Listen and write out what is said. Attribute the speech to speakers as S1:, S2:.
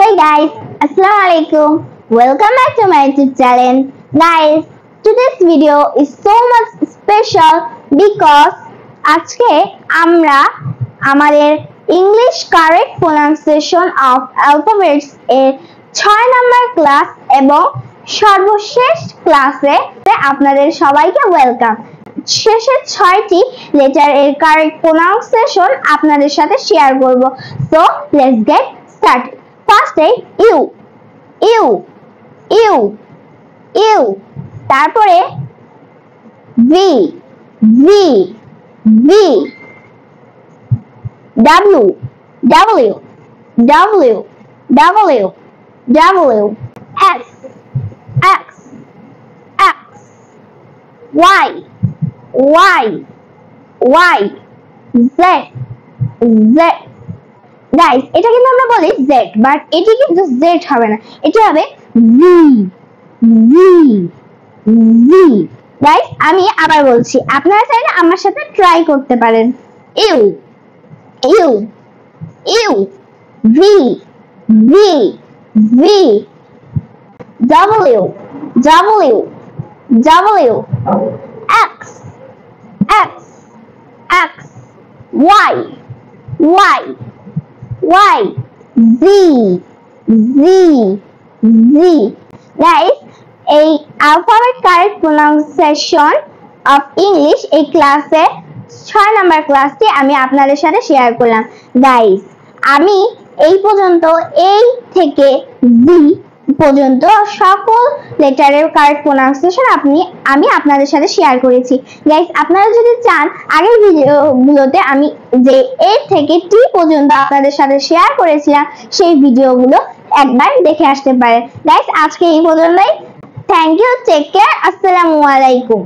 S1: Hey guys, Assalamualaikum. Welcome back to my YouTube channel. Guys, today's video is so much special because আজকে আমরা আমাদের English correct pronunciation of alphabets এর 6 নম্বর class এবং সর্বশেষ ক্লাসে আপনাদের সবাইকে ওয়েলকাম। শেষের 6টি লেটার এর কারেক্ট প্রনাউন্সিয়েশন আপনাদের সাথে শেয়ার করব। So let's get started. ফার্স্টে ইউ তারপরে V W x Y Z guys এটা কিন্তু আমরা বলি Z বাট এটি কিন্তু Z হবে না, এটি হবে V গাইস আমি আবার বলছি, আপনারা চাইলে আমার সাথে ট্রাই করতে পারেন। U V W X Y Z guys, এই alphabet correct pronunciation of English এই ক্লাসে 6 নাম্বার ক্লাসটি আমি আপনাদের সাথে শেয়ার করলাম। গাইস আমি এই পর্যন্ত এই থেকে Z পর্যন্ত সকল লেটারের কারেক্ট প্রনাউন্সিয়েশন আমি আপনাদের সাথে শেয়ার করেছি। গাইস আপনারা যদি চান আগের ভিডিওগুলোতে আমি যে A থেকে T পর্যন্ত আপনাদের সাথে শেয়ার করেছিলাম সেই ভিডিওগুলো একবার দেখে আসতে পারেন। গাইস আজকে এই পর্যন্তই। থ্যাংক ইউ, টেক কেয়ার, আসসালামু আলাইকুম।